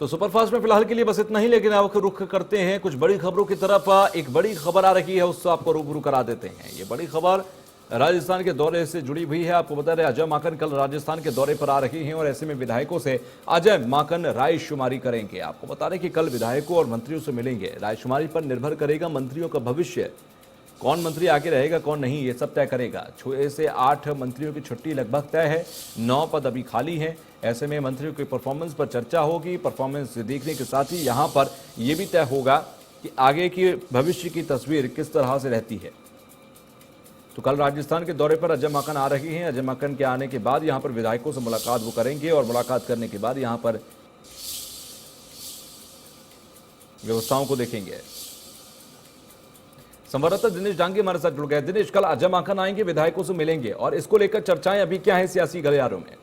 तो सुपरफास्ट में फिलहाल के लिए बस इतना ही, लेकिन अब रुख करते हैं कुछ बड़ी खबरों की तरफ। एक बड़ी खबर आ रही है, उससे आपको रूबरू करा देते हैं। ये बड़ी खबर राजस्थान के दौरे से जुड़ी हुई है। आपको बता रहे अजय माकन कल राजस्थान के दौरे पर आ रही हैं और ऐसे में विधायकों से अजय माकन रायशुमारी करेंगे। आपको बता रहे कि कल विधायकों और मंत्रियों से मिलेंगे। रायशुमारी पर निर्भर करेगा मंत्रियों का भविष्य, कौन मंत्री आगे रहेगा कौन नहीं, ये सब तय करेगा। 6 से 8 मंत्रियों की छुट्टी लगभग तय है, 9 पद अभी खाली हैं। ऐसे में मंत्रियों की परफॉर्मेंस पर चर्चा होगी। परफॉर्मेंस देखने के साथ ही यहां पर यह भी तय होगा कि आगे की भविष्य की तस्वीर किस तरह से रहती है। तो कल राजस्थान के दौरे पर अजय माकन आ रही हैं। अजय माकन के आने के बाद यहां पर विधायकों से मुलाकात वो करेंगे और मुलाकात करने के बाद यहां पर व्यवस्थाओं को देखेंगे। संवाददाता दिनेश डांगे हमारे साथ जुड़ गए। दिनेश, कल अजय माकन आएंगे, विधायकों से मिलेंगे और इसको लेकर चर्चाएं अभी क्या है सियासी गलियारों में?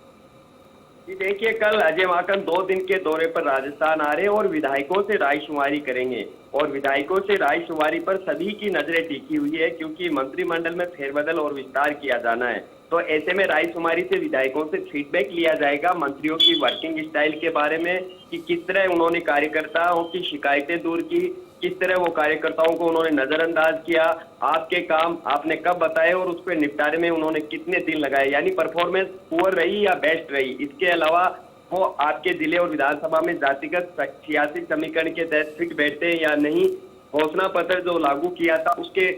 जी देखिए, कल अजय माकन 2 दिन के दौरे पर राजस्थान आ रहे हैं और विधायकों से रायशुमारी करेंगे। और विधायकों से रायशुमारी पर सभी की नजरें टिकी हुई है, क्योंकि मंत्रिमंडल में फेरबदल और विस्तार किया जाना है। तो ऐसे में रायशुमारी से विधायकों से फीडबैक लिया जाएगा मंत्रियों की वर्किंग स्टाइल के बारे में, कि किस तरह उन्होंने कार्यकर्ताओं की शिकायतें दूर की, किस तरह वो कार्यकर्ताओं को उन्होंने नजरअंदाज किया, आपके काम आपने कब बताए और उस पर निपटारे में उन्होंने कितने दिन लगाए, यानी परफॉर्मेंस पुअर रही या बेस्ट रही। इसके अलावा वो आपके जिले और विधानसभा में जातिगत 86 समीकरण के तहत फिट बैठते हैं या नहीं, घोषणा पत्र जो लागू किया था उसके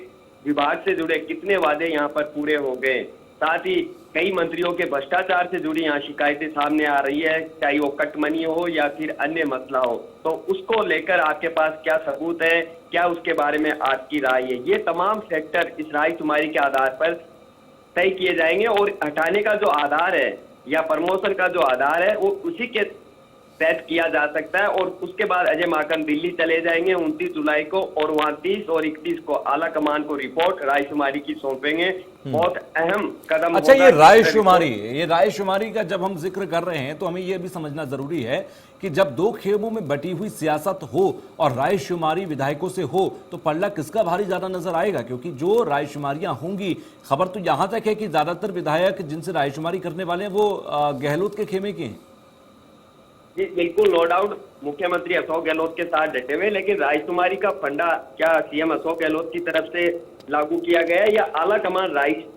विभाग से जुड़े कितने वादे यहाँ पर पूरे हो गए। साथ ही कई मंत्रियों के भ्रष्टाचार से जुड़ी यहाँ शिकायतें सामने आ रही है, चाहे वो कट मनी हो या फिर अन्य मसला हो। तो उसको लेकर आपके पास क्या सबूत है, क्या उसके बारे में आपकी राय है, ये तमाम फैक्टर इस रायशुमारी के आधार पर तय किए जाएंगे। और हटाने का जो आधार है या प्रमोशन का जो आधार है वो उसी के तहत किया जा सकता है। और उसके बाद अजय माकन दिल्ली चले जाएंगे 29 जुलाई को, और वहां 30 और 31 को आला कमान को रिपोर्ट रायशुमारी की सौंपेंगे। बहुत अहम कदम। अच्छा, ये रायशुमारी का जब हम जिक्र कर रहे हैं तो हमें यह भी समझना जरूरी है कि जब 2 खेमों में बटी हुई सियासत हो और रायशुमारी विधायकों से हो तो पल्ला किसका भारी ज्यादा नजर आएगा? क्योंकि जो रायशुमारियां होंगी, खबर तो यहां तक है कि ज्यादातर विधायक जिनसे रायशुमारी करने वाले हैं वो गहलोत के खेमे के हैं। जी बिल्कुल, नो डाउट मुख्यमंत्री अशोक गहलोत के साथ डटे हुए, लेकिन रायशुमारी का फंडा क्या सीएम अशोक गहलोत की तरफ से लागू किया गया है या आला कमान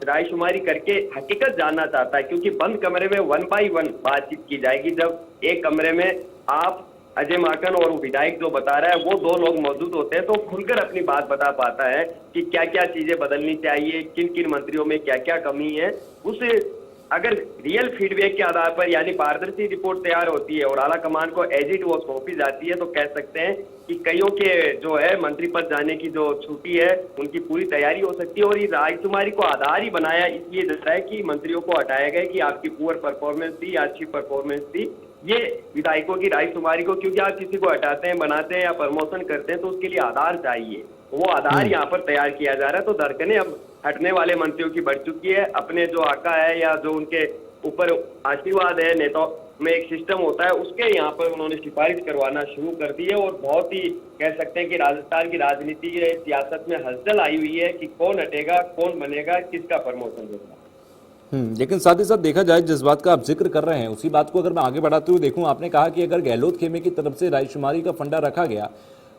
रायशुमारी करके हकीकत जानना चाहता है? क्योंकि बंद कमरे में 1 by 1 बातचीत की जाएगी। जब एक कमरे में आप, अजय माकन और विधायक जो बता रहा है वो 2 लोग मौजूद होते हैं, तो खुलकर अपनी बात बता पाता है कि क्या क्या चीजें बदलनी चाहिए, किन किन मंत्रियों में क्या क्या कमी है। उस अगर रियल फीडबैक के आधार पर यानी पारदर्शी रिपोर्ट तैयार होती है और आला कमान को एज इट वो सौंपी जाती है, तो कह सकते हैं कि कईयों के जो है मंत्री पद जाने की जो छुट्टी है उनकी पूरी तैयारी हो सकती है। और ये रायशुमारी को आधार ही बनाया इसलिए जाता है कि मंत्रियों को हटाया गया कि आपकी पुअर परफॉर्मेंस थी या अच्छी परफॉर्मेंस थी। ये विधायकों की रायशुमारी को, क्योंकि आप किसी को हटाते हैं, बनाते हैं या प्रमोशन करते हैं तो उसके लिए आधार चाहिए, वो आधार यहाँ पर तैयार किया जा रहा है। तो धड़कने अब हटने वाले मंत्रियों की बढ़ चुकी है। अपने जो आका है या जो उनके ऊपर आशीर्वाद है, नेताओं में एक सिस्टम होता है, उसके यहाँ पर उन्होंने सिफारिश करवाना शुरू कर दी है। और बहुत ही कह सकते हैं कि राजस्थान की राजनीति सियासत में हलचल आई हुई है कि कौन हटेगा, कौन बनेगा, किसका प्रमोशन होगा। लेकिन साथ ही साथ देखा जाए, जिस बात का आप जिक्र कर रहे हैं उसी बात को अगर मैं आगे बढ़ाते हुए देखूं, आपने कहा कि अगर गहलोत खेमे की तरफ से रायशुमारी का फंडा रखा गया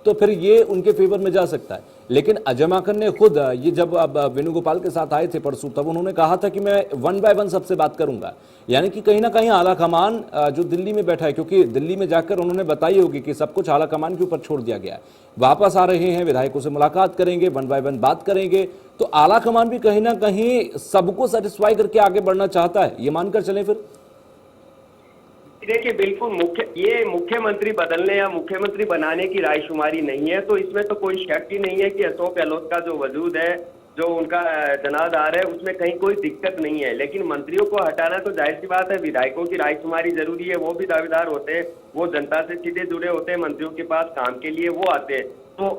तो फिर ये उनके फेवर में जा सकता है। लेकिन अजय माकन ने खुद ये जब अब वेणुगोपाल के साथ आए थे परसों, तब उन्होंने कहा था कि मैं 1 by 1 सबसे बात करूंगा। यानी कि कहीं ना कहीं आला कमान जो दिल्ली में बैठा है, क्योंकि दिल्ली में जाकर उन्होंने बताई होगी कि सब कुछ आला कमान के ऊपर छोड़ दिया गया है, वापस आ रहे हैं, विधायकों से मुलाकात करेंगे, 1 by 1 बात करेंगे, तो आला कमान भी कहीं ना कहीं सबको सेटिस्फाई करके आगे बढ़ना चाहता है, ये मानकर चले फिर। देखिए बिल्कुल, ये मुख्यमंत्री बदलने या मुख्यमंत्री बनाने की रायशुमारी नहीं है। तो इसमें तो कोई शक ही नहीं है कि अशोक गहलोत का जो वजूद है, जो उनका जनाधार है, उसमें कहीं कोई दिक्कत नहीं है। लेकिन मंत्रियों को हटाना तो जाहिर सी बात है, विधायकों की रायशुमारी जरूरी है, वो भी दावेदार होते हैं, वो जनता से सीधे जुड़े होते हैं, मंत्रियों के पास काम के लिए वो आते हैं। तो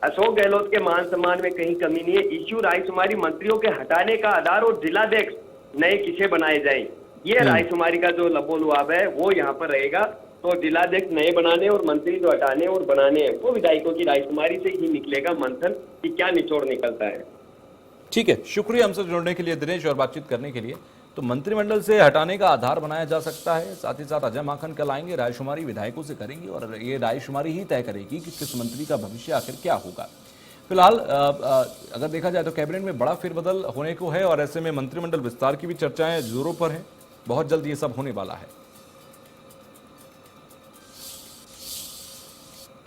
अशोक गहलोत के मान सम्मान में कहीं कमी नहीं है। इश्यू रायशुमारी मंत्रियों के हटाने का आधार और जिलाध्यक्ष नए किसे बनाए जाए, ये रायशुमारी का जो लबोलुआब है वो यहाँ पर रहेगा। तो जिलाध्यक्ष नए बनाने और मंत्री जो हटाने और बनाने हैं वो विधायकों की रायशुमारी से ही निकलेगा मंथन कि क्या निचोड़ निकलता है। ठीक है, शुक्रिया हमसे जुड़ने के लिए दिनेश और बातचीत करने के लिए। तो मंत्रिमंडल से हटाने का आधार बनाया जा सकता है। साथ ही साथ अजय माकन कल आएंगे, रायशुमारी विधायकों से करेंगे और ये रायशुमारी ही तय करेगी कि किस मंत्री का भविष्य आखिर क्या होगा। फिलहाल अगर देखा जाए तो कैबिनेट में बड़ा फेरबदल होने को है और ऐसे में मंत्रिमंडल विस्तार की भी चर्चाएं जोरों पर हैं। बहुत जल्द ये सब होने वाला है।